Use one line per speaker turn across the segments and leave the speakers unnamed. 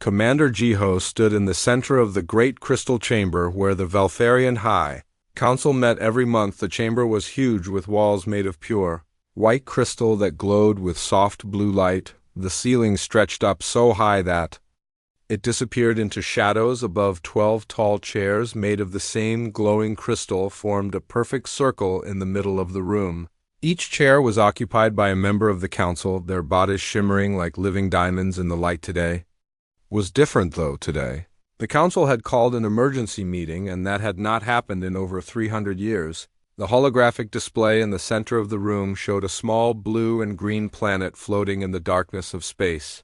Commander Jiho stood in the center of the great crystal chamber where the Valtharian High Council met every month. The chamber was huge with walls made of pure, white crystal that glowed with soft blue light. The ceiling stretched up so high that it disappeared into shadows. Above 12 tall chairs made of the same glowing crystal formed a perfect circle in the middle of the room. Each chair was occupied by a member of the council, their bodies shimmering like living diamonds in the light. Today was different, though. Today the council had called an emergency meeting, and that had not happened in over 300 years. The holographic display in the center of the room showed a small blue and green planet floating in the darkness of space.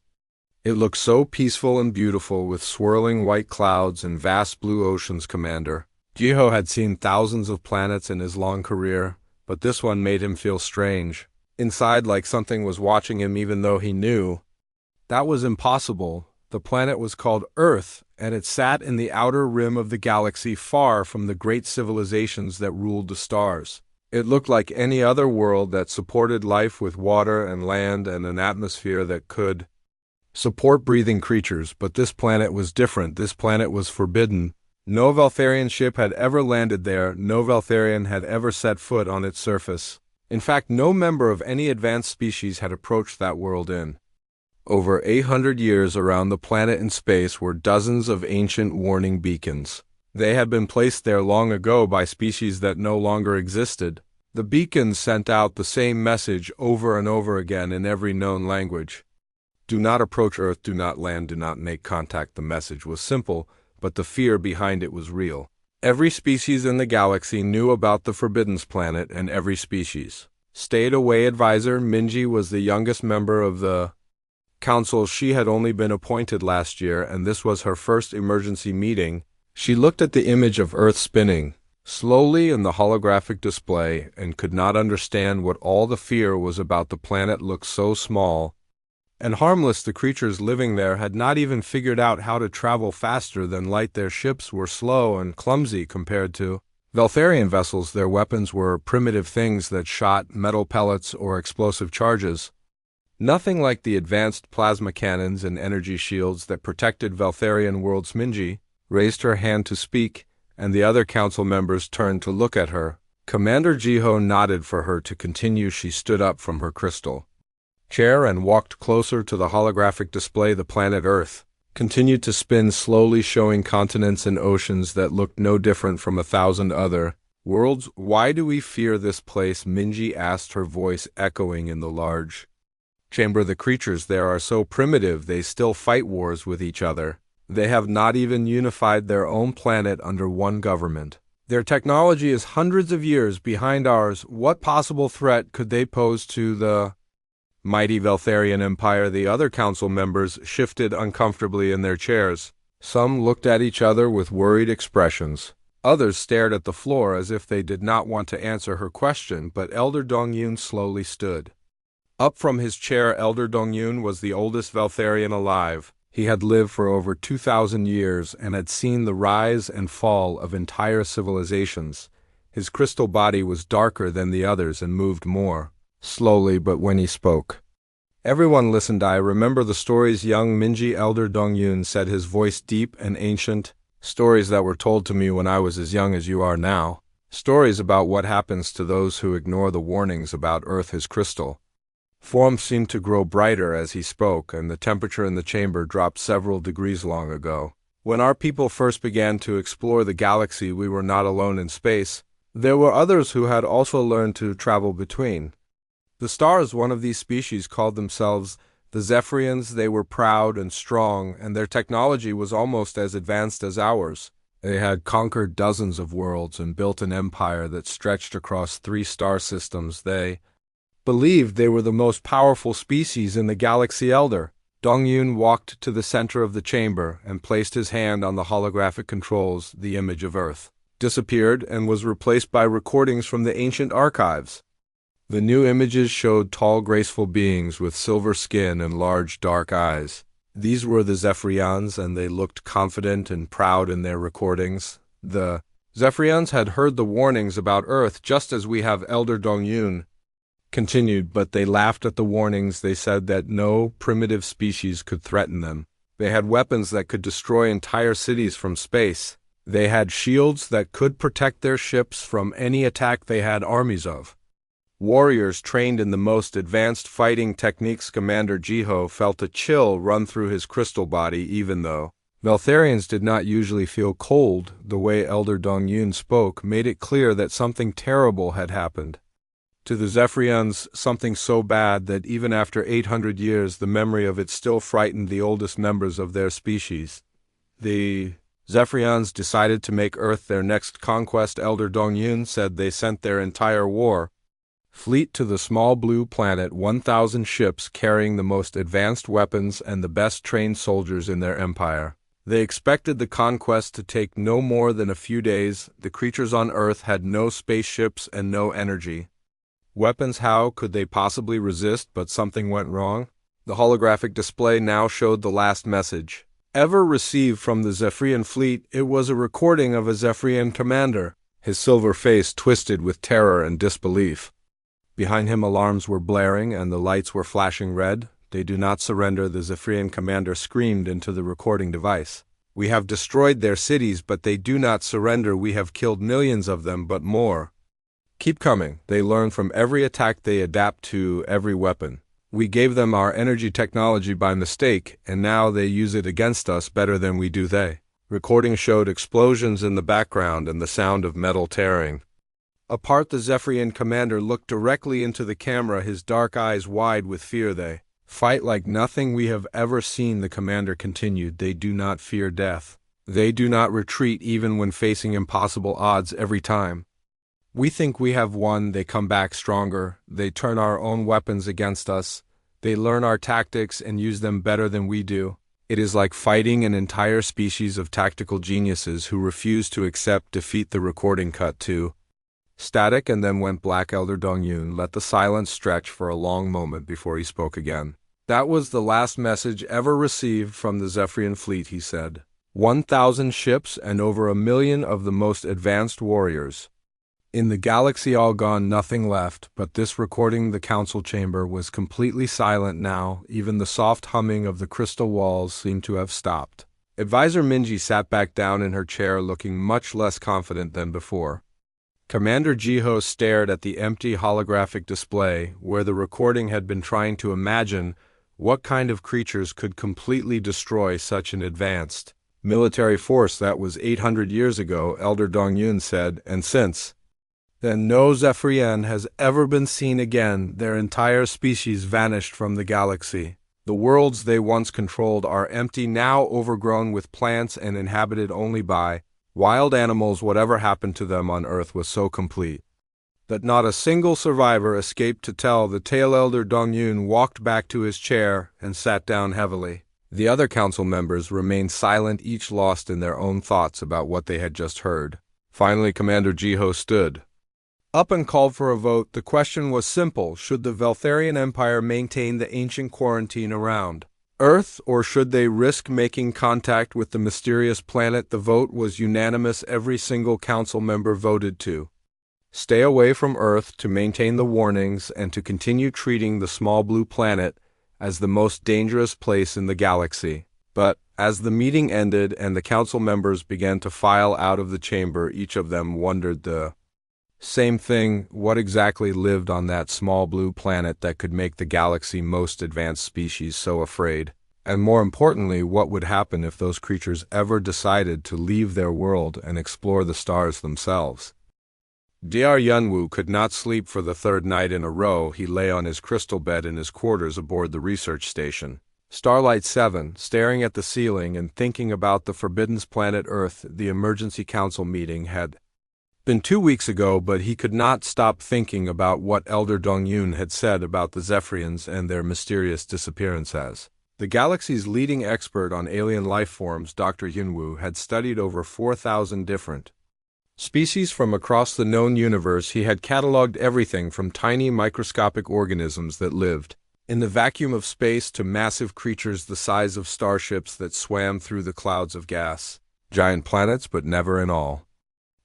It looked so peaceful and beautiful, with swirling white clouds and vast blue oceans. Commander Jiho had seen thousands of planets in his long career, but this one made him feel strange inside, like something was watching him, even though he knew that was impossible. The planet was called Earth, and it sat in the outer rim of the galaxy, far from the great civilizations that ruled the stars. It looked like any other world that supported life, with water and land and an atmosphere that could support breathing creatures. But this planet was different. This planet was forbidden. No Valtharian ship had ever landed there. No Valtharian had ever set foot on its surface. In fact, no member of any advanced species had approached that world in over 800 years. Around the planet in space were dozens of ancient warning beacons. They had been placed there long ago by species that no longer existed. The beacons sent out the same message over and over again in every known language. Do not approach Earth, do not land, do not make contact. The message was simple, but the fear behind it was real. Every species in the galaxy knew about the Forbidden Planet, and every species stayed away. Advisor Minji was the youngest member of the council. She had only been appointed last year, and this was her first emergency meeting. She looked at the image of Earth spinning slowly in the holographic display and could not understand what all the fear was about. The planet looked so small and harmless. The creatures living there had not even figured out how to travel faster than light. Their ships were slow and clumsy compared to Valtharian vessels. Their weapons were primitive things that shot metal pellets or explosive charges. Nothing like the advanced plasma cannons and energy shields that protected Valtharian worlds. Minji raised her hand to speak, and the other council members turned to look at her. Commander Jiho nodded for her to continue. She stood up from her crystal chair and walked closer to the holographic display. The planet Earth continued to spin slowly, showing continents and oceans that looked no different from 1,000 other worlds. Why do we fear this place? Minji asked, her voice echoing in the large chamber. The creatures there are so primitive. They still fight wars with each other. They have not even unified their own planet under one government. Their technology is hundreds of years behind ours. What possible threat could they pose to the mighty Valtharian Empire? The other council members shifted uncomfortably in their chairs. Some looked at each other with worried expressions. Others stared at the floor as if they did not want to answer her question. But Elder Dongyun slowly stood up from his chair. Elder Dongyun was the oldest Valtharian alive. He had lived for over 2,000 years and had seen the rise and fall of entire civilizations. His crystal body was darker than the others and moved more slowly, but when he spoke, everyone listened. I remember the stories, young Minji. Elder Dongyun said, his voice deep and ancient. Stories that were told to me when I was as young as you are now. Stories about what happens to those who ignore the warnings about Earth. His crystal form seemed to grow brighter as he spoke, and the temperature in the chamber dropped several degrees. Long ago, when our people first began to explore the galaxy, we were not alone in space. There were others who had also learned to travel between the stars. One of these species called themselves the Zephyrians. They were proud and strong, and their technology was almost as advanced as ours. They had conquered dozens of worlds and built an empire that stretched across 3 star systems. They believed they were the most powerful species in the galaxy. Elder Dongyun walked to the center of the chamber and placed his hand on the holographic controls. The image of Earth disappeared and was replaced by recordings from the ancient archives. The new images showed tall, graceful beings with silver skin and large, dark eyes. These were the Zephyrians, and they looked confident and proud in their recordings. The Zephyrians had heard the warnings about Earth just as we have. Elder Dongyun continued, but they laughed at the warnings. They said that no primitive species could threaten them. They had weapons that could destroy entire cities from space. They had shields that could protect their ships from any attack they had armies of. Warriors trained in the most advanced fighting techniques. Commander Jiho felt a chill run through his crystal body even though Veltharians did not usually feel cold. The way Elder Dongyun spoke made it clear that something terrible had happened. To the Zephyrians, something so bad that even after 800 years the memory of it still frightened the oldest members of their species. The Zephyrians decided to make Earth their next conquest. Elder Dongyun said they sent their entire war fleet to the small blue planet, 1,000 ships carrying the most advanced weapons and the best trained soldiers in their empire. They expected the conquest to take no more than a few days. The creatures on Earth had no spaceships and no energy. Weapons, how could they possibly resist? But something went wrong. The holographic display now showed the last message ever received from the Zephyrian fleet. It was a recording of a Zephyrian commander. His silver face twisted with terror and disbelief. Behind him alarms were blaring and the lights were flashing red. "They do not surrender," the Zephyrian commander screamed into the recording device. "We have destroyed their cities, but they do not surrender. We have killed millions of them, but more keep coming. They learn from every attack. They adapt to every weapon. We gave them our energy technology by mistake, and now they use it against us better than we do they." Recording showed explosions in the background and the sound of metal tearing apart. The Zephyrian commander looked directly into the camera, his dark eyes wide with fear. "They fight like nothing we have ever seen," the commander continued. "They do not fear death. They do not retreat even when facing impossible odds every time. We think we have won. They come back stronger. They turn our own weapons against us. They learn our tactics and use them better than we do. It is like fighting an entire species of tactical geniuses who refuse to accept defeat." The recording cut to static and then went black. Elder Dongyun let the silence stretch for a long moment before he spoke again. "That was the last message ever received from the Zephyrian fleet," he said. 1,000 ships and over 1 million of the most advanced warriors in the galaxy, all gone, nothing left. But this recording. The council chamber was completely silent now. Even the soft humming of the crystal walls seemed to have stopped. Advisor Minji sat back down in her chair, looking much less confident than before. Commander Jiho stared at the empty holographic display, where the recording had been trying to imagine what kind of creatures could completely destroy such an advanced military force. "That was 800 years ago," Elder Dongyun said, "and since then no Zephyrian has ever been seen again. Their entire species vanished from the galaxy. The worlds they once controlled are empty now, overgrown with plants and inhabited only by wild animals. Whatever happened to them on Earth was so complete that not a single survivor escaped to tell the tale." Elder Dongyun walked back to his chair and sat down heavily. The other council members remained silent, each lost in their own thoughts about what they had just heard. Finally, Commander Jiho stood up and called for a vote. The question was simple: should the Veltharian Empire maintain the ancient quarantine around Earth, or should they risk making contact with the mysterious planet? The vote was unanimous. Every single council member voted to stay away from Earth, to maintain the warnings, and to continue treating the small blue planet as the most dangerous place in the galaxy. But as the meeting ended and the council members began to file out of the chamber, each of them wondered the same thing: what exactly lived on that small blue planet that could make the galaxy's most advanced species so afraid? And more importantly, what would happen if those creatures ever decided to leave their world and explore the stars themselves? Dr. Yunwu could not sleep for the third night in a row. He lay on his crystal bed in his quarters aboard the research station, Starlight 7, staring at the ceiling and thinking about the Forbidden Planet Earth. The emergency council meeting had been 2 weeks ago, but he could not stop thinking about what Elder Dongyun had said about the Zephyrians and their mysterious disappearance. As the galaxy's leading expert on alien life forms, Dr. Yunwu had studied over 4,000 different species from across the known universe. He had cataloged everything from tiny microscopic organisms that lived in the vacuum of space to massive creatures the size of starships that swam through the clouds of gas. Giant planets, but never in all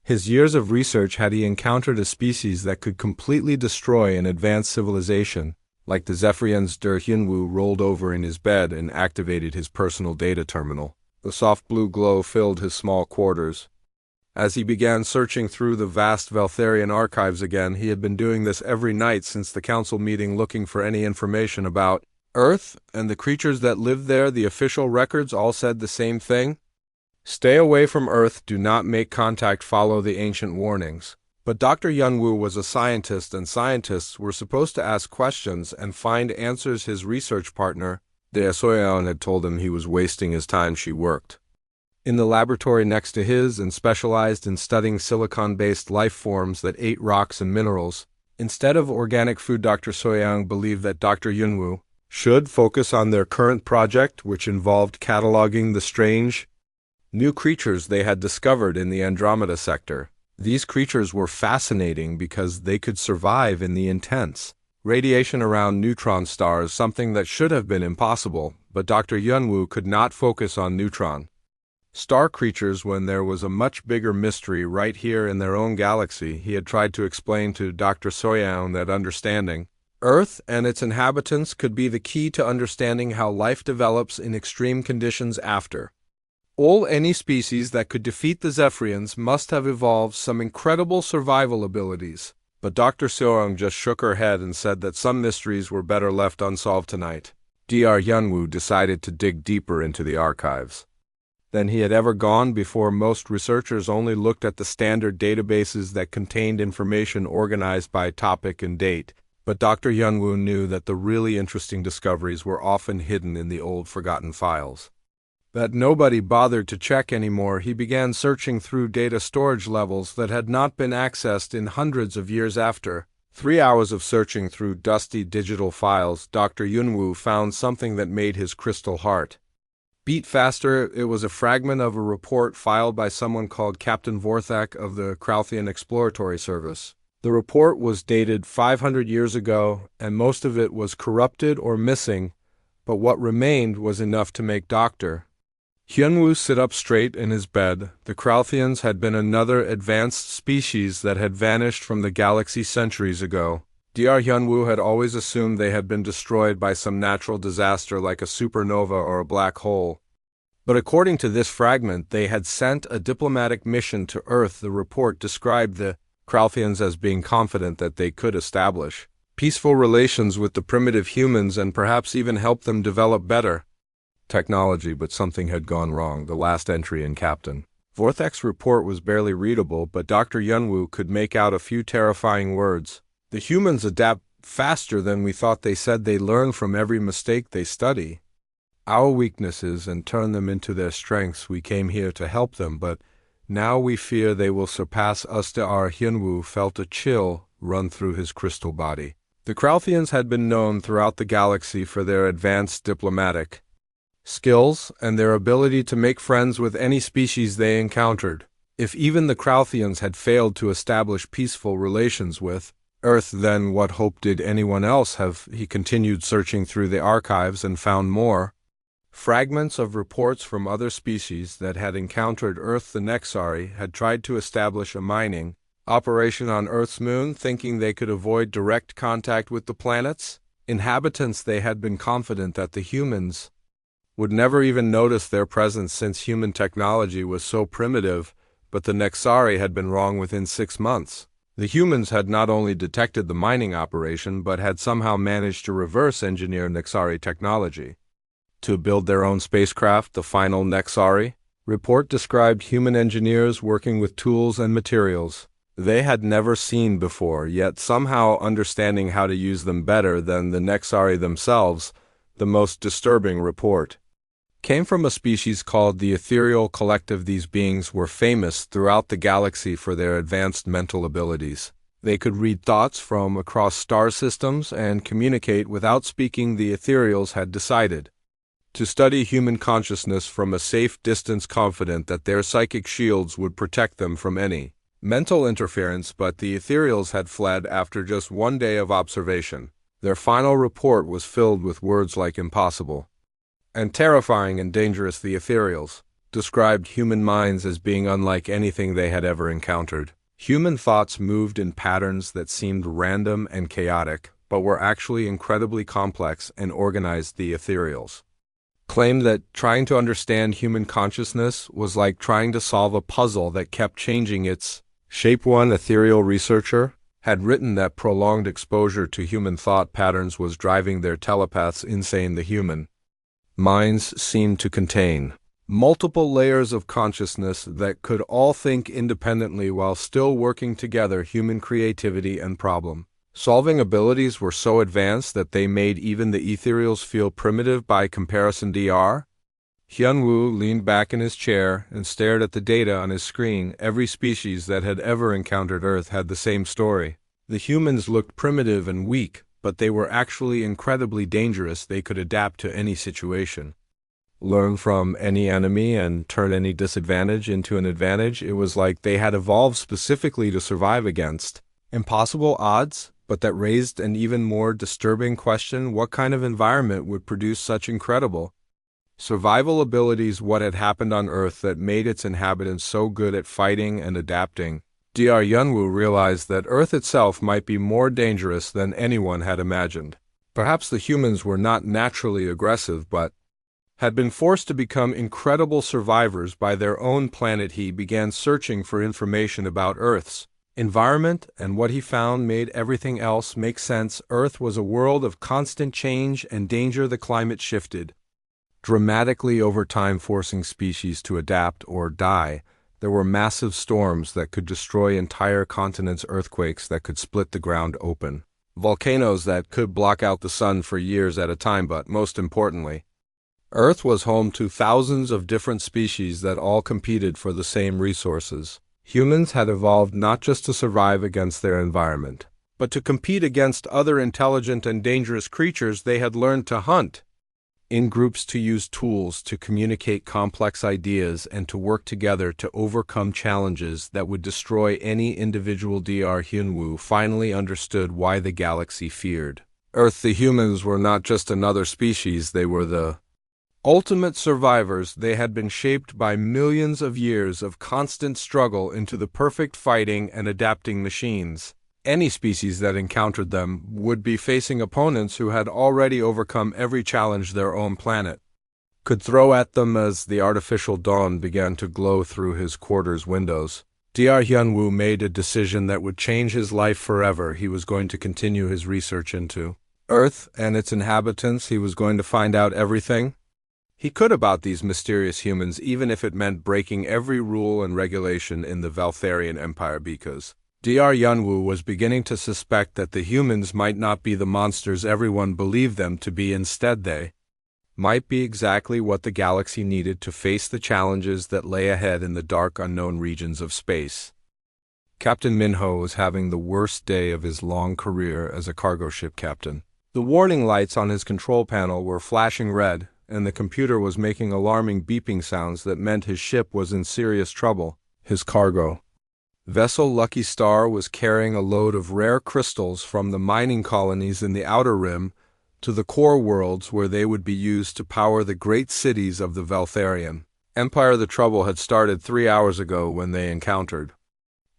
his years of research had he encountered a species that could completely destroy an advanced civilization. Like the Zephyrians, Der Hyunwoo rolled over in his bed and activated his personal data terminal. The soft blue glow filled his small quarters. As he began searching through the vast Valtharian archives again, he had been doing this every night since the council meeting, looking for any information about Earth and the creatures that lived there. The official records all said the same thing. Stay away from Earth, do not make contact, follow the ancient warnings. But Dr. Hyunwoo was a scientist, and scientists were supposed to ask questions and find answers. His research partner, Dae Soyeon, had told him he was wasting his time. She worked in the laboratory next to his and specialized in studying silicon-based life forms that ate rocks and minerals. Instead of organic food, Dr. Soyeon believed that Dr. Hyunwoo should focus on their current project, which involved cataloging the strange new creatures they had discovered in the Andromeda sector. These creatures were fascinating because they could survive in the intense radiation around neutron stars, something that should have been impossible, but Dr. Hyunwoo could not focus on neutron star creatures when there was a much bigger mystery right here in their own galaxy. He had tried to explain to Dr. Soyeon that understanding Earth and its inhabitants could be the key to understanding how life develops in extreme conditions after any species that could defeat the Zephyrians must have evolved some incredible survival abilities. But Dr. Soyeon just shook her head and said that some mysteries were better left unsolved tonight. Dr. Hyunwoo decided to dig deeper into the archives than he had ever gone before. Most researchers only looked at the standard databases that contained information organized by topic and date, but Dr. Hyunwoo knew that the really interesting discoveries were often hidden in the old forgotten files that nobody bothered to check anymore. He began searching through data storage levels that had not been accessed in hundreds of years. After 3 hours of searching through dusty digital files, Dr. Hyunwoo found something that made his crystal heart beat faster. It was a fragment of a report filed by someone called Captain Vorthak of the Kralthian Exploratory Service. The report was dated 500 years ago, and most of it was corrupted or missing, but what remained was enough to make Dr. Hyunwoo sit up straight in his bed. The Kralthians had been another advanced species that had vanished from the galaxy centuries ago. Dr. Hyunwoo had always assumed they had been destroyed by some natural disaster like a supernova or a black hole. But according to this fragment, they had sent a diplomatic mission to Earth. The report described the Kralthians as being confident that they could establish peaceful relations with the primitive humans and perhaps even help them develop better technology, but something had gone wrong. The last entry in Captain Vorthak's report was barely readable, but Dr. Hyunwoo could make out a few terrifying words. The humans adapt faster than we thought. They said they learn from every mistake. They study our weaknesses and turn them into their strengths. We came here to help them, but now we fear they will surpass us. Dr. Hyunwoo felt a chill run through his crystal body. The Kralthians had been known throughout the galaxy for their advanced diplomatic skills and their ability to make friends with any species they encountered. If even the Kralthians had failed to establish peaceful relations with Earth, then what hope did anyone else have? He continued searching through the archives and found more fragments of reports from other species that had encountered Earth. The Nexari had tried to establish a mining operation on Earth's moon, thinking they could avoid direct contact with the planet's inhabitants. They had been confident that the humans would never even notice their presence since human technology was so primitive, but the Nexari had been wrong. Within 6 months, the humans had not only detected the mining operation, but had somehow managed to reverse engineer Nexari technology to build their own spacecraft. The final Nexari report described human engineers working with tools and materials they had never seen before, yet somehow understanding how to use them better than the Nexari themselves. The most disturbing report came from a species called the Ethereal Collective. These beings were famous throughout the galaxy for their advanced mental abilities. They could read thoughts from across star systems and communicate without speaking. The Ethereals had decided to study human consciousness from a safe distance, confident that their psychic shields would protect them from any mental interference, but the Ethereals had fled after just 1 day of observation. Their final report was filled with words like impossible and terrifying and dangerous. The Ethereals described human minds as being unlike anything they had ever encountered. Human thoughts moved in patterns that seemed random and chaotic. but were actually incredibly complex and organized. The ethereals claimed that trying to understand human consciousness was like trying to solve a puzzle that kept changing its shape. One ethereal researcher had written that prolonged exposure to human thought patterns was driving their telepaths insane. The human minds seemed to contain multiple layers of consciousness that could all think independently while still working together. Human creativity and problem-solving abilities were so advanced that they made even the ethereals feel primitive by comparison. Dr. Hyunwoo leaned back in his chair and stared at the data on his screen. Every species that had ever encountered Earth had the same story. The humans looked primitive and weak, but they were actually incredibly dangerous. They could adapt to any situation, learn from any enemy, and turn any disadvantage into an advantage. It was like they had evolved specifically to survive against impossible odds. But that raised an even more disturbing question: what kind of environment would produce such incredible survival abilities? What had happened on Earth that made its inhabitants so good at fighting and adapting? Dr. Hyunwoo realized that Earth itself might be more dangerous than anyone had imagined. Perhaps the humans were not naturally aggressive, but had been forced to become incredible survivors by their own planet. He began searching for information about Earth's environment, and what he found made everything else make sense. Earth was a world of constant change and danger. The climate shifted dramatically over time, forcing species to adapt or die. There were massive storms that could destroy entire continents, earthquakes that could split the ground open, volcanoes that could block out the sun for years at a time. But most importantly, Earth was home to thousands of different species that all competed for the same resources. Humans had evolved not just to survive against their environment, but to compete against other intelligent and dangerous creatures. They had learned to hunt in groups, to use tools, to communicate complex ideas, and to work together to overcome challenges that would destroy any individual. Dr. Hyunwoo finally understood why the galaxy feared Earth. The humans were not just another species, they were the ultimate survivors. They had been shaped by millions of years of constant struggle into the perfect fighting and adapting machines. Any species that encountered them would be facing opponents who had already overcome every challenge their own planet could throw at them. As the artificial dawn began to glow through his quarters windows, Dr. Hyunwoo made a decision that would change his life forever. He was going to continue his research into Earth and its inhabitants. He was going to find out everything he could about these mysterious humans, even if it meant breaking every rule and regulation in the Valtharian Empire, because Dr. Hyunwoo was beginning to suspect that the humans might not be the monsters everyone believed them to be. Instead, they might be exactly what the galaxy needed to face the challenges that lay ahead in the dark, unknown regions of space. Captain Minho was having the worst day of his long career as a cargo ship captain. The warning lights on his control panel were flashing red, and the computer was making alarming beeping sounds that meant his ship was in serious trouble. His cargo vessel Lucky Star was carrying a load of rare crystals from the mining colonies in the Outer Rim to the core worlds, where they would be used to power the great cities of the Valtharian Empire. The trouble had started 3 hours ago when they encountered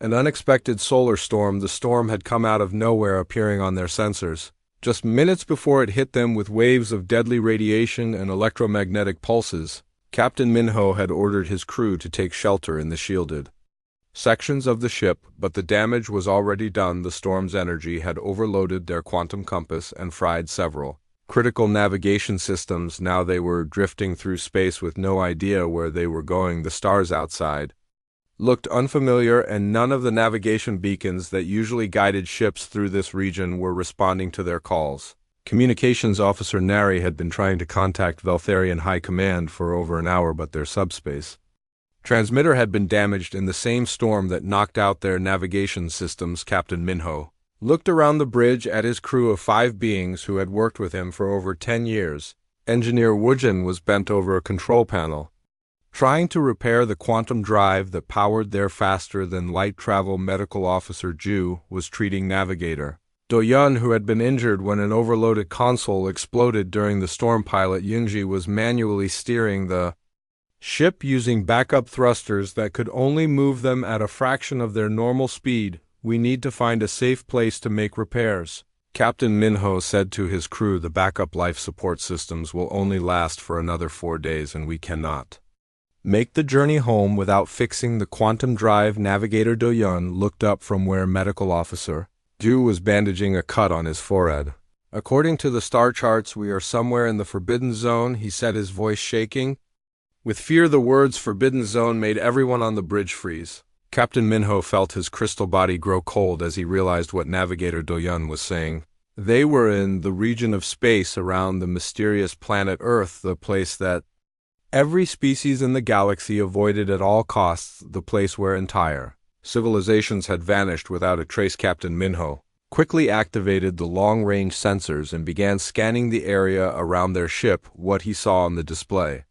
an unexpected solar storm. The storm had come out of nowhere, appearing on their sensors just minutes before it hit them with waves of deadly radiation and electromagnetic pulses. Captain Minho had ordered his crew to take shelter in the shielded sections of the ship, but the damage was already done. The storm's energy had overloaded their quantum compass and fried several critical navigation systems. Now they were drifting through space with no idea where they were going. The stars outside looked unfamiliar, and none of the navigation beacons that usually guided ships through this region were responding to their calls. Communications Officer Nari had been trying to contact Valtharian High Command for over an hour, but their subspace transmitter had been damaged in the same storm that knocked out their navigation systems. Captain Minho looked around the bridge at his crew of 5 beings who had worked with him for over 10 years. Engineer Woojin was bent over a control panel, trying to repair the quantum drive that powered their faster-than-light travel. Medical Officer Ju was treating Navigator Do-yeon, who had been injured when an overloaded console exploded during the storm. Pilot Yoonji was manually steering the ship using backup thrusters that could only move them at a fraction of their normal speed. "We need to find a safe place to make repairs," Captain Minho said to his crew, the backup life support systems will only last for another 4 days and we cannot make the journey home without fixing the quantum drive. Navigator Do-yun looked up from where medical officer Du was bandaging a cut on his forehead. According to the star charts, we are somewhere in the Forbidden Zone, he said, his voice shaking. With fear, the words Forbidden Zone made everyone on the bridge freeze. Captain Minho felt his crystal body grow cold as he realized what Navigator Do-yun was saying. They were in the region of space around the mysterious planet Earth, the place that every species in the galaxy avoided at all costs, the place where entire civilizations had vanished without a trace. Captain Minho quickly activated the long-range sensors and began scanning the area around their ship. What he saw on the display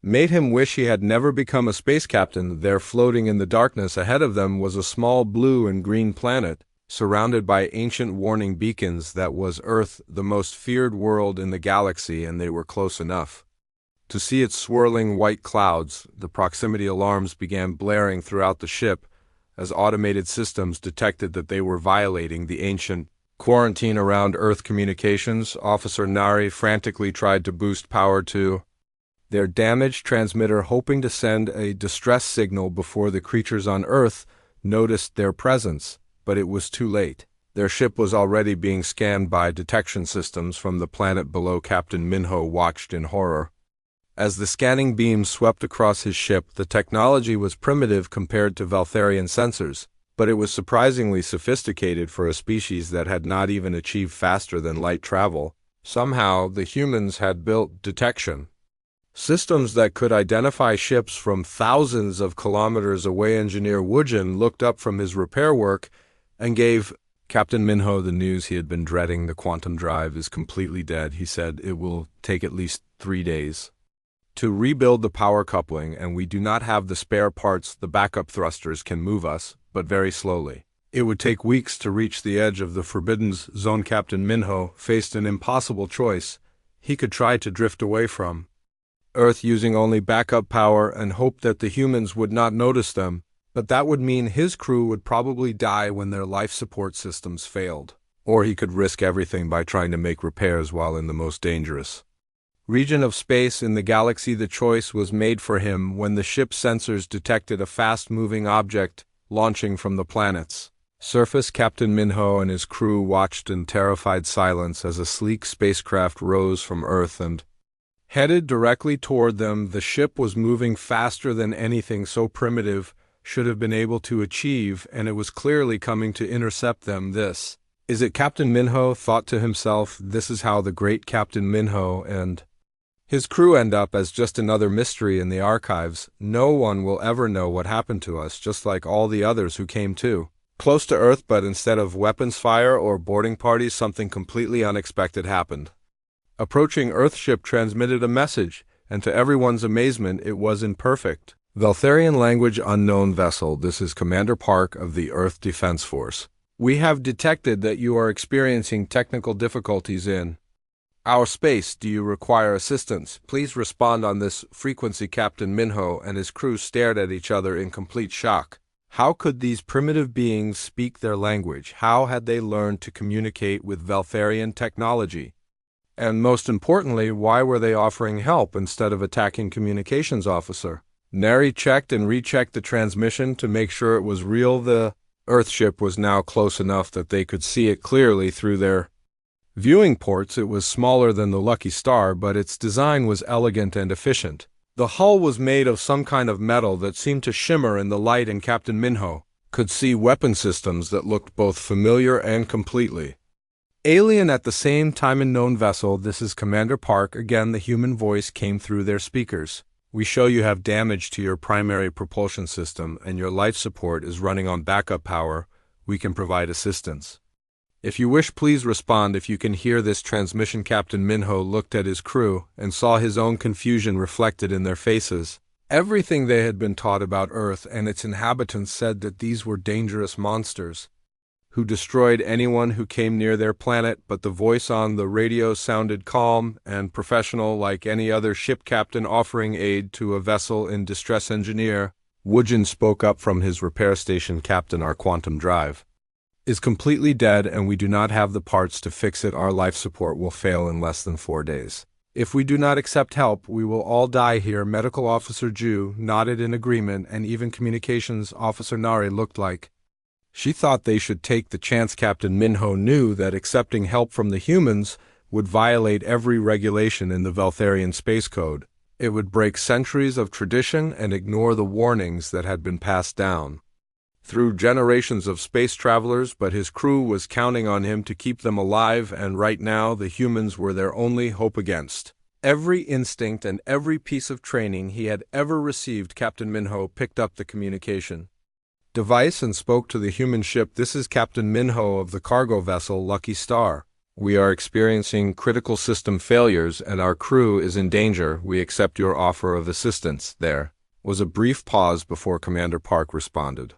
made him wish he had never become a space captain. There, floating in the darkness ahead of them, was a small blue and green planet, surrounded by ancient warning beacons. That was Earth, the most feared world in the galaxy, and they were close enough to see its swirling white clouds. The proximity alarms began blaring throughout the ship as automated systems detected that they were violating the ancient quarantine around Earth. Communications Officer Nari frantically tried to boost power to their damaged transmitter, hoping to send a distress signal before the creatures on Earth noticed their presence, but it was too late. Their ship was already being scanned by detection systems from the planet below. Captain Minho watched in horror as the scanning beams swept across his ship. The technology was primitive compared to Valtharian sensors, but it was surprisingly sophisticated for a species that had not even achieved faster than light travel. Somehow, the humans had built detection systems that could identify ships from thousands of kilometers away. Engineer Woojin looked up from his repair work and gave Captain Minho the news he had been dreading. The quantum drive is completely dead, he said. It will take at least 3 days to rebuild the power coupling, and we do not have the spare parts. The backup thrusters can move us, but very slowly. It would take weeks to reach the edge of the Forbidden Zone. Captain Minho faced an impossible choice. He could try to drift away from Earth using only backup power and hope that the humans would not notice them, but that would mean his crew would probably die when their life support systems failed. Or he could risk everything by trying to make repairs while in the most dangerous region of space in the galaxy. The choice was made for him when the ship's sensors detected a fast-moving object launching from the planet's surface. Captain Minho and his crew watched in terrified silence as a sleek spacecraft rose from Earth and headed directly toward them. The ship was moving faster than anything so primitive should have been able to achieve, and it was clearly coming to intercept them. This is it, Captain Minho thought to himself. This is how the great Captain Minho and his crew end up as just another mystery in the archives. No one will ever know what happened to us, just like all the others who came too close to Earth, but instead of weapons fire or boarding parties, something completely unexpected happened. Approaching Earthship transmitted a message, and to everyone's amazement, it was in perfect Valtharian language. Unknown vessel, this is Commander Park of the Earth Defense Force. We have detected that you are experiencing technical difficulties in our space. Do you require assistance? Please respond on this frequency. Captain Minho and his crew stared at each other in complete shock. How could these primitive beings speak their language? How had they learned to communicate with Valtharian technology? And most importantly, why were they offering help instead of attacking communications officer? Neri checked and rechecked the transmission to make sure it was real. The Earthship was now close enough that they could see it clearly through their viewing ports. It was smaller than the Lucky Star, but its design was elegant and efficient. The hull was made of some kind of metal that seemed to shimmer in the light, and Captain Minho could see weapon systems that looked both familiar and completely alien at the same time. Unknown vessel, this is Commander Park. Again, the human voice came through their speakers. We show you have damage to your primary propulsion system and your life support is running on backup power. We can provide assistance. If you wish, please respond if you can hear this transmission. Captain Minho looked at his crew and saw his own confusion reflected in their faces. Everything they had been taught about Earth and its inhabitants said that these were dangerous monsters who destroyed anyone who came near their planet, but the voice on the radio sounded calm and professional, like any other ship captain offering aid to a vessel in distress. Engineer Woojin spoke up from his repair station. Captain, our quantum drive is completely dead and we do not have the parts to fix it. Our life support will fail in less than 4 days. If we do not accept help, we will all die here." Medical Officer Ju nodded in agreement, and even Communications Officer Nari looked like she thought they should take the chance. Captain Minho knew that accepting help from the humans would violate every regulation in the Veltharian Space Code. It would break centuries of tradition and ignore the warnings that had been passed down through generations of space travelers, but his crew was counting on him to keep them alive, and right now the humans were their only hope against every instinct and every piece of training he had ever received. Captain Minho picked up the communication device and spoke to the human ship. "This is Captain Minho of the cargo vessel Lucky Star. We are experiencing critical system failures and our crew is in danger. We accept your offer of assistance." There was a brief pause before Commander Park responded.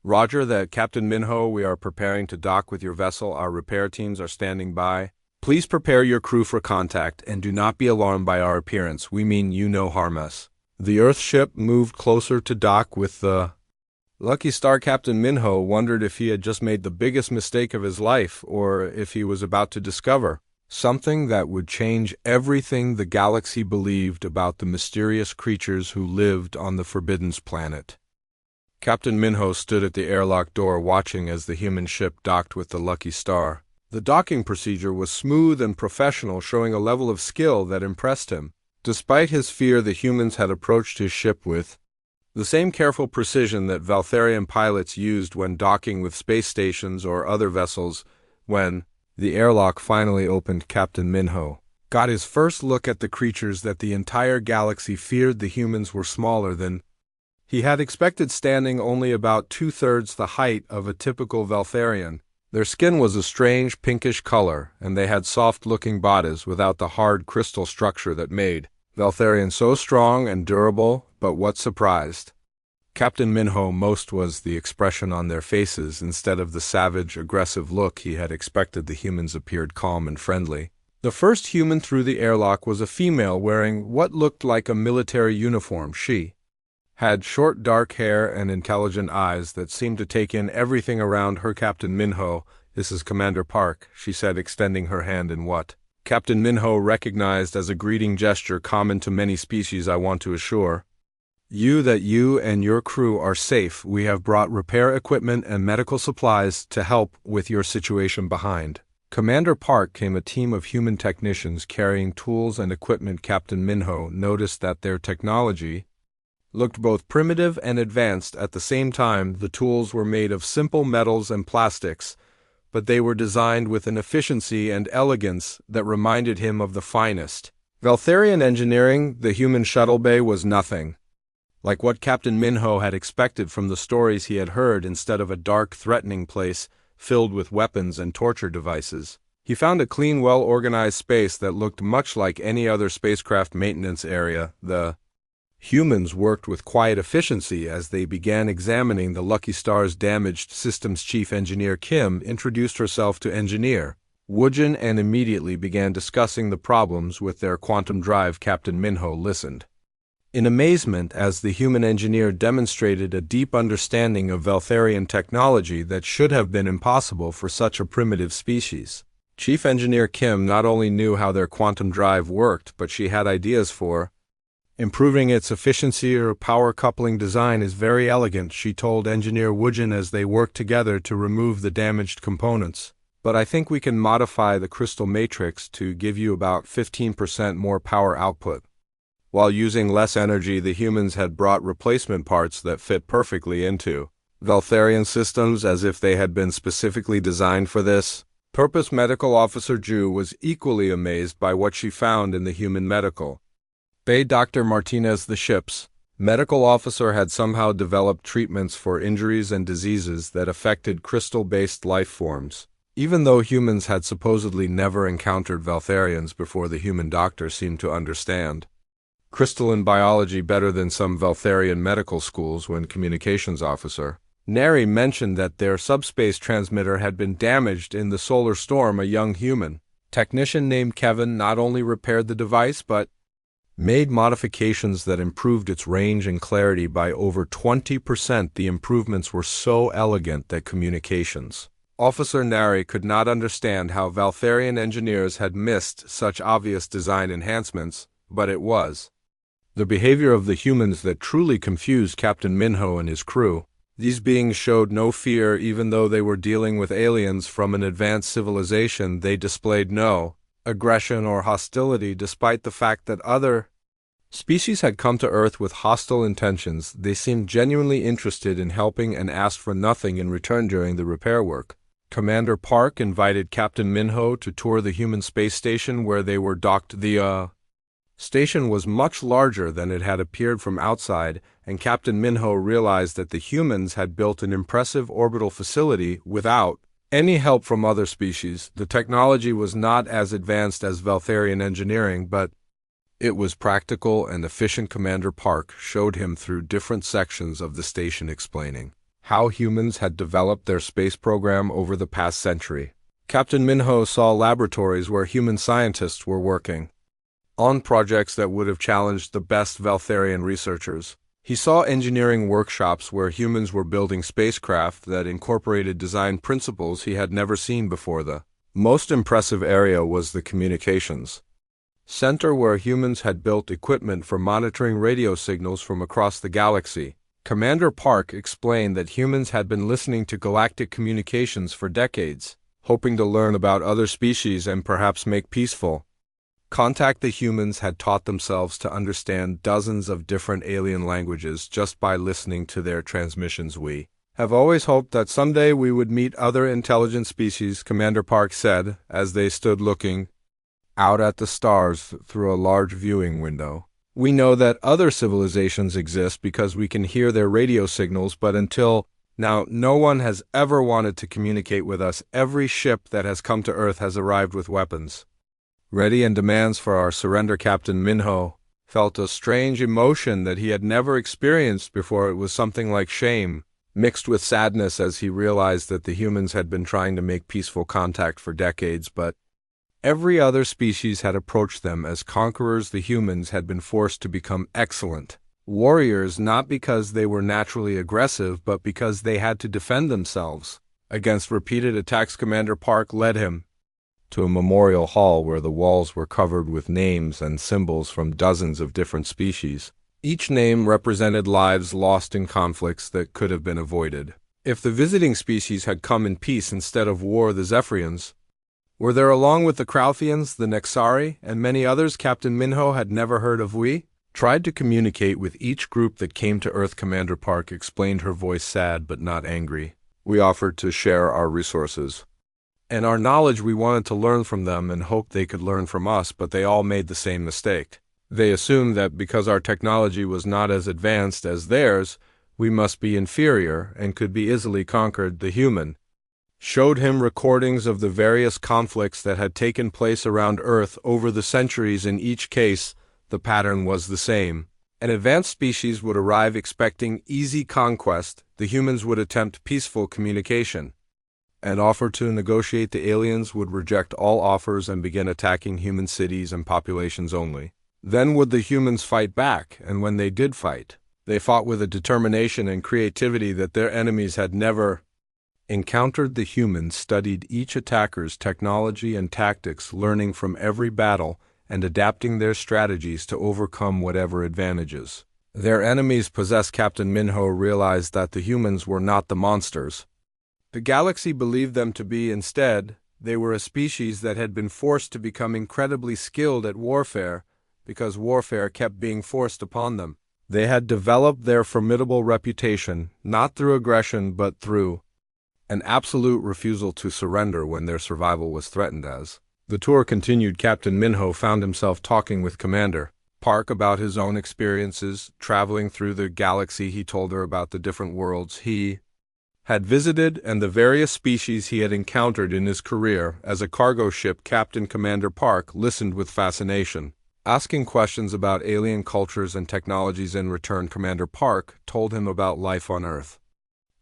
"Roger that, Captain Minho. We are preparing to dock with your vessel. Our repair teams are standing by. Please prepare your crew for contact and do not be alarmed by our appearance. We mean you no harm us." The Earth ship moved closer to dock with the Lucky Star. Captain Minho wondered if he had just made the biggest mistake of his life, or if he was about to discover something that would change everything the galaxy believed about the mysterious creatures who lived on the Forbidden Planet. Captain Minho stood at the airlock door watching as the human ship docked with the Lucky Star. The docking procedure was smooth and professional, showing a level of skill that impressed him. Despite his fear, the humans had approached his ship with the same careful precision that Veltharian pilots used when docking with space stations or other vessels. When the airlock finally opened, Captain Minho got his first look at the creatures that the entire galaxy feared. The humans were smaller than he had expected, standing only about 2/3 the height of a typical Veltharian. Their skin was a strange pinkish color, and they had soft-looking bodies without the hard crystal structure that made Veltharian so strong and durable. But what surprised Captain Minho most was the expression on their faces. Instead of the savage, aggressive look he had expected, the humans appeared calm and friendly. The first human through the airlock was a female wearing what looked like a military uniform. She had short dark hair and intelligent eyes that seemed to take in everything around her. "Captain Minho, this is Commander Park," she said, extending her hand in what Captain Minho recognized as a greeting gesture common to many species. "I want to assure you that you and your crew are safe. We have brought repair equipment and medical supplies to help with your situation." Behind Commander Park came a team of human technicians carrying tools and equipment. Captain Minho noticed that their technology looked both primitive and advanced at the same time. The tools were made of simple metals and plastics, but they were designed with an efficiency and elegance that reminded him of the finest Veltharian engineering. The human shuttle bay was nothing like what Captain Minho had expected from the stories he had heard. Instead of a dark, threatening place filled with weapons and torture devices, he found a clean, well-organized space that looked much like any other spacecraft maintenance area. The humans worked with quiet efficiency as they began examining the Lucky Star's damaged systems. Chief Engineer Kim introduced herself to Engineer Woojin and immediately began discussing the problems with their quantum drive. Captain Minho listened in amazement as the human engineer demonstrated a deep understanding of Veltharian technology that should have been impossible for such a primitive species. Chief Engineer Kim not only knew how their quantum drive worked, but she had ideas for improving its efficiency. Or power coupling design is very elegant, she told Engineer Woojin as they worked together to remove the damaged components. "But I think we can modify the crystal matrix to give you about 15% more power output." While using less energy, the humans had brought replacement parts that fit perfectly into Veltharian systems as if they had been specifically designed for this purpose. Medical Officer Ju was equally amazed by what she found in the human medical bay. Dr. Martinez, the ship's medical officer, had somehow developed treatments for injuries and diseases that affected crystal-based life forms. Even though humans had supposedly never encountered Veltharians before, the human doctor seemed to understand crystalline biology better than some Veltharian medical schools. When Communications Officer Neri mentioned that their subspace transmitter had been damaged in the solar storm, a young human technician named Kevin not only repaired the device but made modifications that improved its range and clarity by over 20%. The improvements were so elegant that Communications Officer Nari could not understand how Valtharian engineers had missed such obvious design enhancements, but it was the behavior of the humans that truly confused Captain Minho and his crew. These beings showed no fear even though they were dealing with aliens from an advanced civilization. They displayed no aggression or hostility despite the fact that other species had come to Earth with hostile intentions. They seemed genuinely interested in helping and asked for nothing in return during the repair work. Commander Park invited Captain Minho to tour the human space station where they were docked. The station was much larger than it had appeared from outside, and Captain Minho realized that the humans had built an impressive orbital facility without any help from other species. The technology was not as advanced as Valtharian engineering, but it was practical and efficient. Commander Park showed him through different sections of the station, explaining how humans had developed their space program over the past century. Captain Minho saw laboratories where human scientists were working on projects that would have challenged the best Valtharian researchers. He saw engineering workshops where humans were building spacecraft that incorporated design principles he had never seen before. The most impressive area was the communications center, where humans had built equipment for monitoring radio signals from across the galaxy. Commander Park explained that humans had been listening to galactic communications for decades, hoping to learn about other species and perhaps make peaceful contact. The humans had taught themselves to understand dozens of different alien languages just by listening to their transmissions. We have always hoped that someday we would meet other intelligent species, Commander Park said, as they stood looking out at the stars through a large viewing window. We know that other civilizations exist because we can hear their radio signals, but until now, no one has ever wanted to communicate with us. Every ship that has come to Earth has arrived with weapons ready and demands for our surrender. Captain Minho felt a strange emotion that he had never experienced before. It was something like shame, mixed with sadness, as he realized that the humans had been trying to make peaceful contact for decades, but every other species had approached them as conquerors. The humans had been forced to become excellent warriors, not because they were naturally aggressive, but because they had to defend themselves against repeated attacks. Commander Park led him to a memorial hall where the walls were covered with names and symbols from dozens of different species. Each name represented lives lost in conflicts that could have been avoided if the visiting species had come in peace instead of war. The Zephyrians were there, along with the Krauthians, the Nexari, and many others Captain Minho had never heard of. We tried to communicate with each group that came to Earth, Commander Park explained, her voice sad but not angry. We offered to share our resources and our knowledge. We wanted to learn from them and hoped they could learn from us, but they all made the same mistake. They assumed that because our technology was not as advanced as theirs, we must be inferior and could be easily conquered. The human showed him recordings of the various conflicts that had taken place around Earth over the centuries. In each case, the pattern was the same. An advanced species would arrive expecting easy conquest. The humans would attempt peaceful communication and offer to negotiate. The aliens would reject all offers and begin attacking human cities and populations only. Then would the humans fight back, and when they did fight, they fought with a determination and creativity that their enemies had never encountered. The humans studied each attacker's technology and tactics, learning from every battle and adapting their strategies to overcome whatever advantages their enemies possessed. Captain Minho realized that the humans were not the monsters the galaxy believed them to be. Instead, they were a species that had been forced to become incredibly skilled at warfare because warfare kept being forced upon them. They had developed their formidable reputation not through aggression but through an absolute refusal to surrender when their survival was threatened. As the tour continued, Captain Minho found himself talking with Commander Park about his own experiences traveling through the galaxy. He told her about the different worlds he had visited and the various species he had encountered in his career as a cargo ship captain. Commander Park listened with fascination, asking questions about alien cultures and technologies. In return, Commander Park told him about life on Earth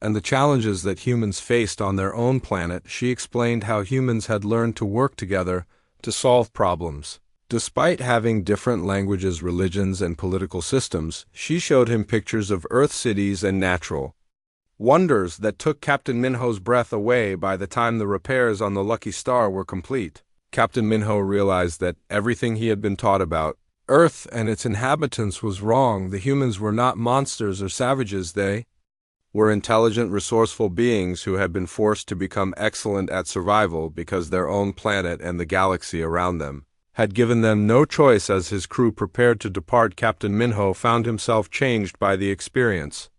and the challenges that humans faced on their own planet. She explained how humans had learned to work together to solve problems. Despite having different languages, religions, and political systems, she showed him pictures of Earth cities and natural Wonders that took Captain Minho's breath away by the time the repairs on the Lucky Star were complete. Captain Minho realized that everything he had been taught about Earth and its inhabitants was wrong. The humans were not monsters or savages. They were intelligent, resourceful beings who had been forced to become excellent at survival because their own planet and the galaxy around them had given them no choice. As his crew prepared to depart, Captain Minho found himself changed by the experience.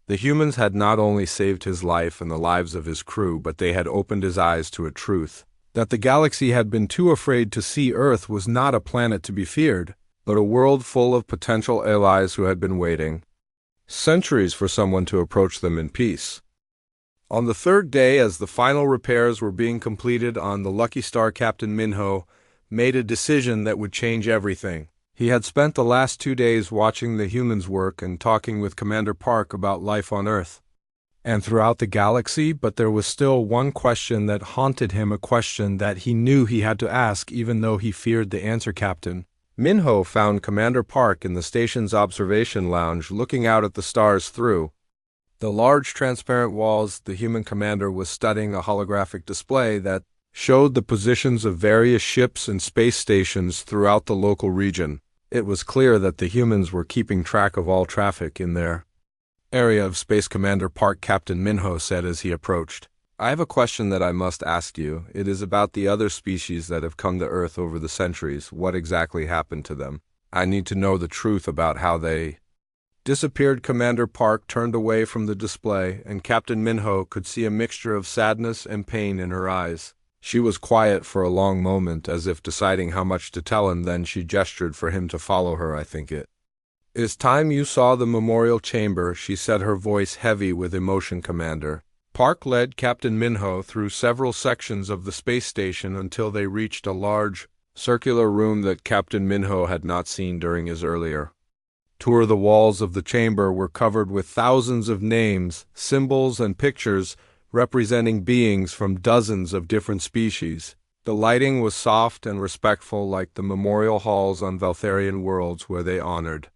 The humans had not only saved his life and the lives of his crew, but they had opened his eyes to a truth that the galaxy had been too afraid to see. Earth was not a planet to be feared, but a world full of potential allies who had been waiting centuries for someone to approach them in peace. On the third day, as the final repairs were being completed on the Lucky Star, Captain Minho made a decision that would change everything. He had spent the last 2 days watching the humans work and talking with Commander Park about life on Earth and throughout the galaxy, but there was still one question that haunted him, a question that he knew he had to ask even though he feared the answer. Captain Minho found Commander Park in the station's observation lounge looking out at the stars through the large transparent walls. The human commander was studying a holographic display that showed the positions of various ships and space stations throughout the local region. It was clear that the humans were keeping track of all traffic in their area of space. Commander Park, Captain Minho said as he approached, "I have a question that I must ask you. It is about the other species that have come to Earth over the centuries. What exactly happened to them? I need to know the truth about how they disappeared." Commander Park turned away from the display, and Captain Minho could see a mixture of sadness and pain in her eyes. She was quiet for a long moment, as if deciding how much to tell him. Then she gestured for him to follow her. "I think it is time you saw the memorial chamber," she said, her voice heavy with emotion. Commander Park led Captain Minho through several sections of the space station until they reached a large, circular room that Captain Minho had not seen during his earlier tour. The walls of the chamber were covered with thousands of names, symbols, and pictures representing beings from dozens of different species. The lighting was soft and respectful, like the memorial halls on Valtharian worlds where they honored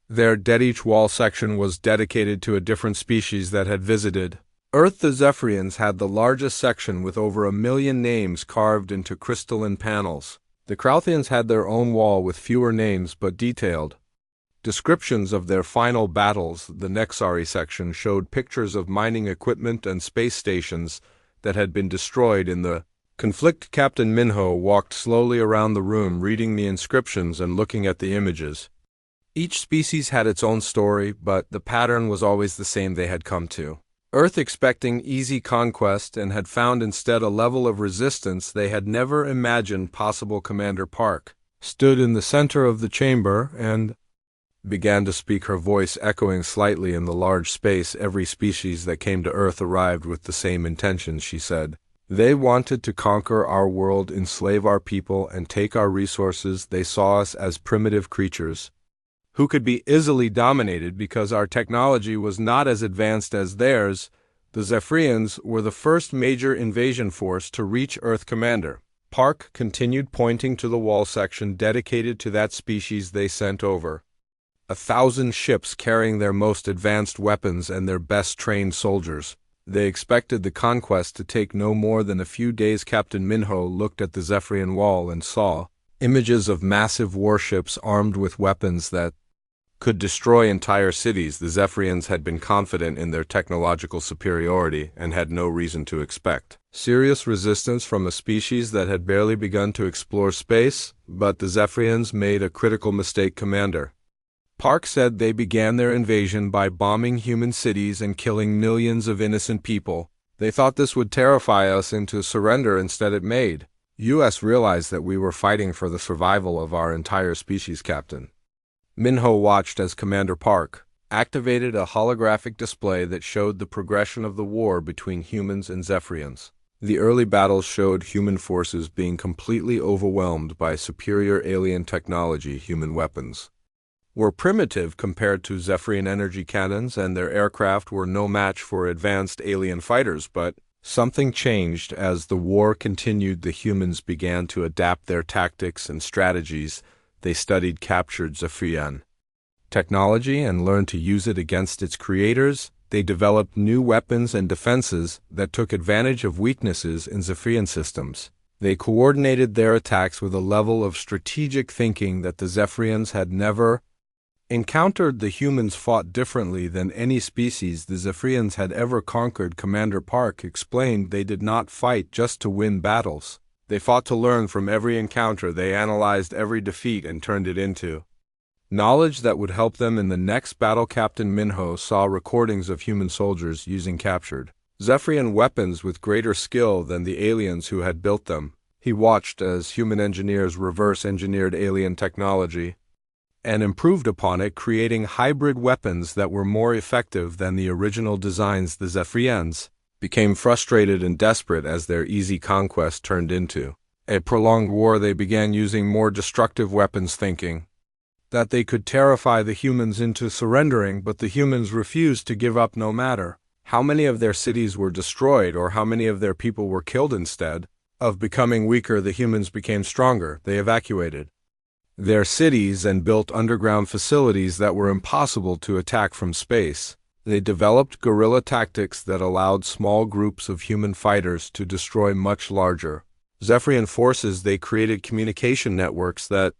their dead. Each wall section was dedicated to a different species that had visited Earth. The Zephyrians had the largest section with over 1 million names carved into crystalline panels. The Krauthians had their own wall with fewer names but detailed descriptions of their final battles. The Nexari section showed pictures of mining equipment and space stations that had been destroyed in the conflict. Captain Minho walked slowly around the room, reading the inscriptions and looking at the images. Each species had its own story, but the pattern was always the same. They had come to Earth expecting easy conquest and had found instead a level of resistance they had never imagined possible. Commander Park stood in the center of the chamber and began to speak, her voice echoing slightly in the large space. "Every species that came to Earth arrived with the same intentions," she said. "They wanted to conquer our world, enslave our people, and take our resources. They saw us as primitive creatures who could be easily dominated because our technology was not as advanced as theirs. The Zephyrians were the first major invasion force to reach Earth." Commander Park continued, pointing to the wall section dedicated to that species. "They sent over 1,000 ships carrying their most advanced weapons and their best-trained soldiers. They expected the conquest to take no more than a few days." Captain Minho looked at the Zephyrian wall and saw images of massive warships armed with weapons that could destroy entire cities. The Zephyrians had been confident in their technological superiority and had no reason to expect serious resistance from a species that had barely begun to explore space. But the Zephyrians made a critical mistake. Commander Park said they began their invasion by bombing human cities and killing millions of innocent people. They thought this would terrify us into surrender. Instead, it made us realize that we were fighting for the survival of our entire species. Captain Minho watched as Commander Park activated a holographic display that showed the progression of the war between humans and Zephyrians. The early battles showed human forces being completely overwhelmed by superior alien technology. Human weapons were primitive compared to Zephyrian energy cannons, and their aircraft were no match for advanced alien fighters. But something changed as the war continued. The humans began to adapt their tactics and strategies. They studied captured Zephyrian technology and learned to use it against its creators. They developed new weapons and defenses that took advantage of weaknesses in Zephyrian systems. They coordinated their attacks with a level of strategic thinking that the Zephyrians had never encountered. The humans fought differently than any species the Zephyrians had ever conquered. Commander Park explained they did not fight just to win battles. They fought to learn from every encounter. They analyzed every defeat and turned it into knowledge that would help them in the next battle. Captain Minho saw recordings of human soldiers using captured Zephyrian weapons with greater skill than the aliens who had built them. He watched as human engineers reverse-engineered alien technology and improved upon it, creating hybrid weapons that were more effective than the original designs. The Zephyrians became frustrated and desperate as their easy conquest turned into a prolonged war. They began using more destructive weapons, thinking that they could terrify the humans into surrendering, but the humans refused to give up no matter how many of their cities were destroyed or how many of their people were killed. Instead of becoming weaker, the humans became stronger. They evacuated their cities and built underground facilities that were impossible to attack from space. They developed guerrilla tactics that allowed small groups of human fighters to destroy much larger Zephyrian forces. They created communication networks that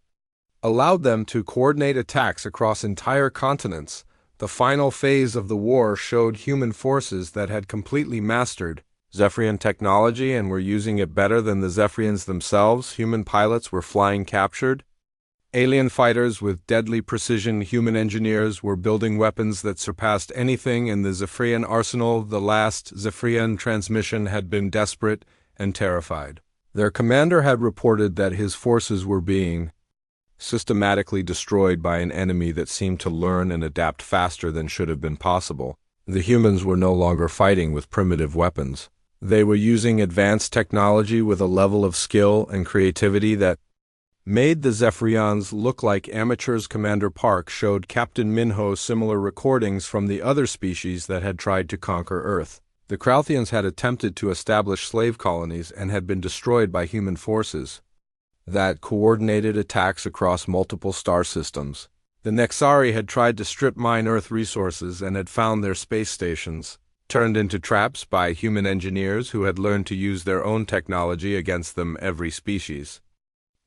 allowed them to coordinate attacks across entire continents. The final phase of the war showed human forces that had completely mastered Zephyrian technology and were using it better than the Zephyrians themselves. Human pilots were flying captured alien fighters with deadly precision. Human engineers were building weapons that surpassed anything in the Zephyrian arsenal. The last Zephyrian transmission had been desperate and terrified. Their commander had reported that his forces were being systematically destroyed by an enemy that seemed to learn and adapt faster than should have been possible. The humans were no longer fighting with primitive weapons. They were using advanced technology with a level of skill and creativity that made the Zephyrians look like amateurs. Commander Park showed Captain Minho similar recordings from the other species that had tried to conquer Earth. The Krauthians had attempted to establish slave colonies and had been destroyed by human forces that coordinated attacks across multiple star systems. The Nexari had tried to strip mine Earth resources and had found their space stations turned into traps by human engineers who had learned to use their own technology against them. Every species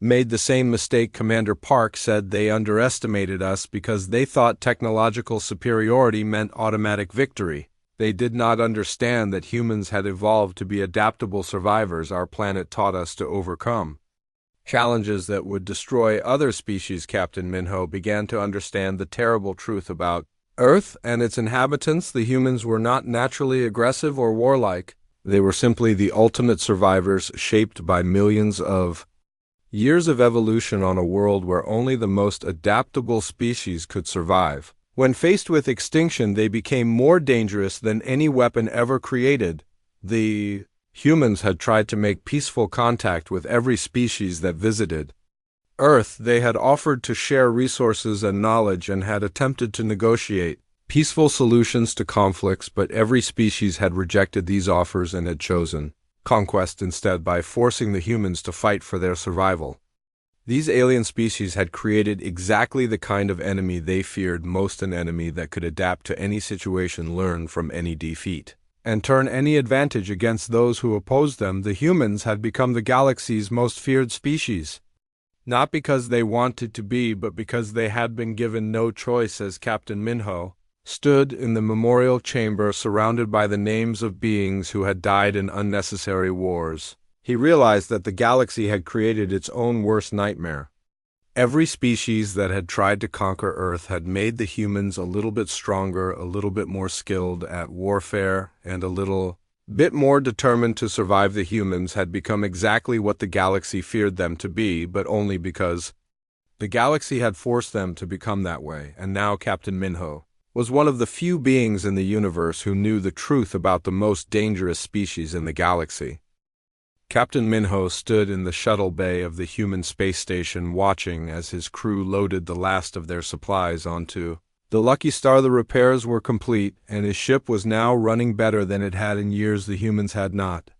made the same mistake. Commander Park said they underestimated us because they thought technological superiority meant automatic victory. They did not understand that humans had evolved to be adaptable survivors. Our planet taught us to overcome challenges that would destroy other species. Captain Minho began to understand the terrible truth about Earth and its inhabitants. The humans were not naturally aggressive or warlike. They were simply the ultimate survivors, shaped by millions of years of evolution on a world where only the most adaptable species could survive. When faced with extinction, they became more dangerous than any weapon ever created. The humans had tried to make peaceful contact with every species that visited Earth. They had offered to share resources and knowledge and had attempted to negotiate peaceful solutions to conflicts, but every species had rejected these offers and had chosen conquest instead by forcing the humans to fight for their survival. These alien species had created exactly the kind of enemy they feared most, an enemy that could adapt to any situation, learn from any defeat, and turn any advantage against those who opposed them. The humans had become the galaxy's most feared species, not because they wanted to be, but because they had been given no choice. As Captain Minho stood in the memorial chamber surrounded by the names of beings who had died in unnecessary wars, he realized that the galaxy had created its own worst nightmare. Every species that had tried to conquer Earth had made the humans a little bit stronger, a little bit more skilled at warfare, and a little bit more determined to survive. The humans had become exactly what the galaxy feared them to be, but only because the galaxy had forced them to become that way. And now Captain Minho was one of the few beings in the universe who knew the truth about the most dangerous species in the galaxy. Captain Minho stood in the shuttle bay of the human space station, watching as his crew loaded the last of their supplies onto the Lucky Star. The repairs were complete, and his ship was now running better than it had in years. The humans had not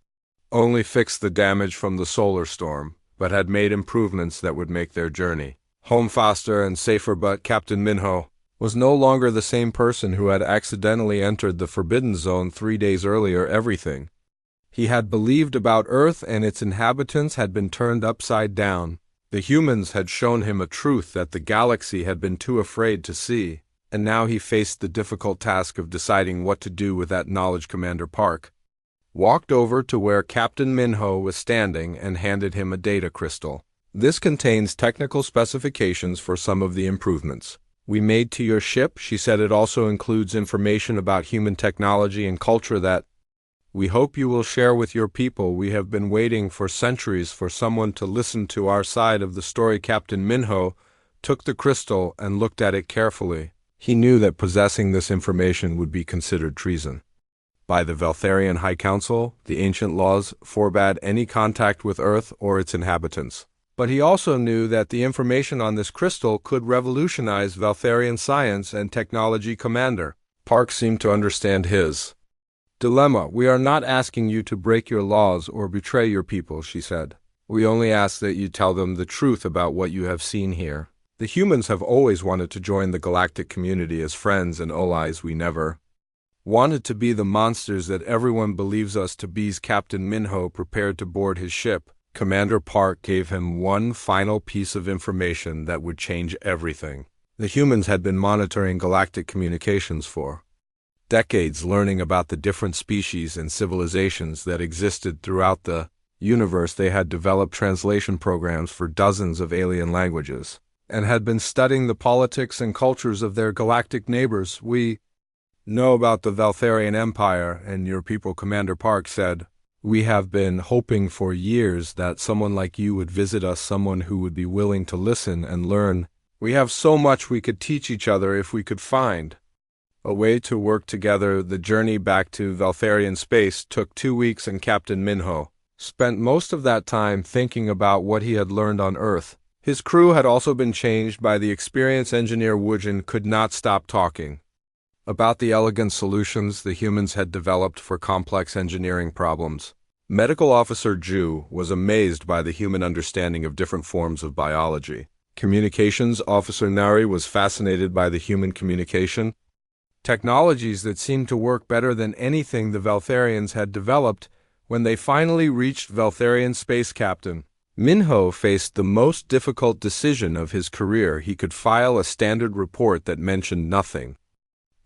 only fixed the damage from the solar storm, but had made improvements that would make their journey home faster and safer. But Captain Minho was no longer the same person who had accidentally entered the Forbidden Zone 3 days earlier. Everything he had believed about Earth and its inhabitants had been turned upside down. The humans had shown him a truth that the galaxy had been too afraid to see, and now he faced the difficult task of deciding what to do with that knowledge. Commander Park walked over to where Captain Minho was standing and handed him a data crystal. This contains technical specifications for some of the improvements we made to your ship. She said it also includes information about human technology and culture that we hope you will share with your people. We have been waiting for centuries for someone to listen to our side of the story. Captain Minho took the crystal and looked at it carefully. He knew that possessing this information would be considered treason by the Valtharian High Council. The ancient laws forbade any contact with Earth or its inhabitants. But he also knew that the information on this crystal could revolutionize Valtharian science and technology. Commander Park seemed to understand his dilemma. We are not asking you to break your laws or betray your people, she said. We only ask that you tell them the truth about what you have seen here. The humans have always wanted to join the galactic community as friends and allies. We never wanted to be the monsters that everyone believes us to be. Captain Minho prepared to board his ship. Commander Park gave him one final piece of information that would change everything. The humans had been monitoring galactic communications for decades, learning about the different species and civilizations that existed throughout the universe. They had developed translation programs for dozens of alien languages and had been studying the politics and cultures of their galactic neighbors. We know about the Valtharian Empire and your people, Commander Park said. We have been hoping for years that someone like you would visit us, someone who would be willing to listen and learn. We have so much we could teach each other if we could find a way to work together. The journey back to Valtharian space took 2 weeks, and Captain Minho spent most of that time thinking about what he had learned on Earth. His crew had also been changed by the experience. Engineer Woojin could not stop talking about the elegant solutions the humans had developed for complex engineering problems. Medical Officer Ju was amazed by the human understanding of different forms of biology. Communications Officer Nari was fascinated by the human communication technologies that seemed to work better than anything the Valtharians had developed. When they finally reached Valtharian space, Captain Minho faced the most difficult decision of his career. He could file a standard report that mentioned nothing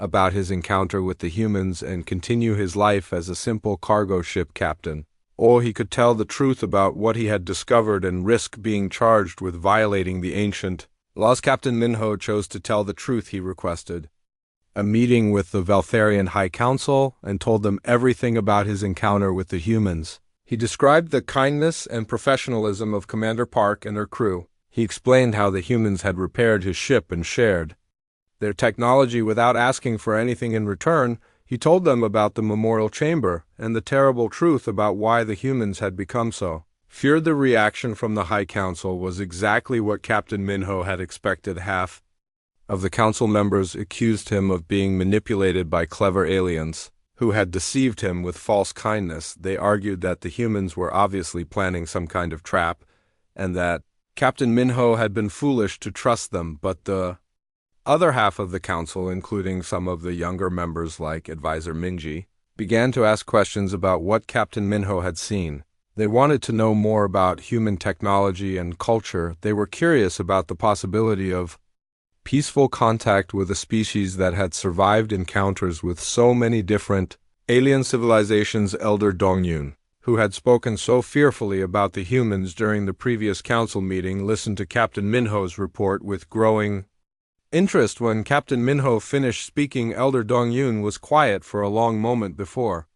about his encounter with the humans and continue his life as a simple cargo ship captain, or he could tell the truth about what he had discovered and risk being charged with violating the ancient laws. Captain Minho chose to tell the truth. He requested a meeting with the Valtharian High Council and told them everything about his encounter with the humans. He described the kindness and professionalism of Commander Park and her crew. He explained how the humans had repaired his ship and shared their technology without asking for anything in return. He told them about the memorial chamber and the terrible truth about why the humans had become so feared. The reaction from the High Council was exactly what Captain Minho had expected. Half of the council members accused him of being manipulated by clever aliens who had deceived him with false kindness. They argued that the humans were obviously planning some kind of trap and that Captain Minho had been foolish to trust them. But the other half of the council, including some of the younger members like Advisor Minji, began to ask questions about what Captain Minho had seen. They wanted to know more about human technology and culture. They were curious about the possibility of peaceful contact with a species that had survived encounters with so many different alien civilizations. Elder Dongyun, who had spoken so fearfully about the humans during the previous council meeting, listened to Captain Minho's report with growing interest. When Captain Minho finished speaking, Elder Dongyun was quiet for a long moment before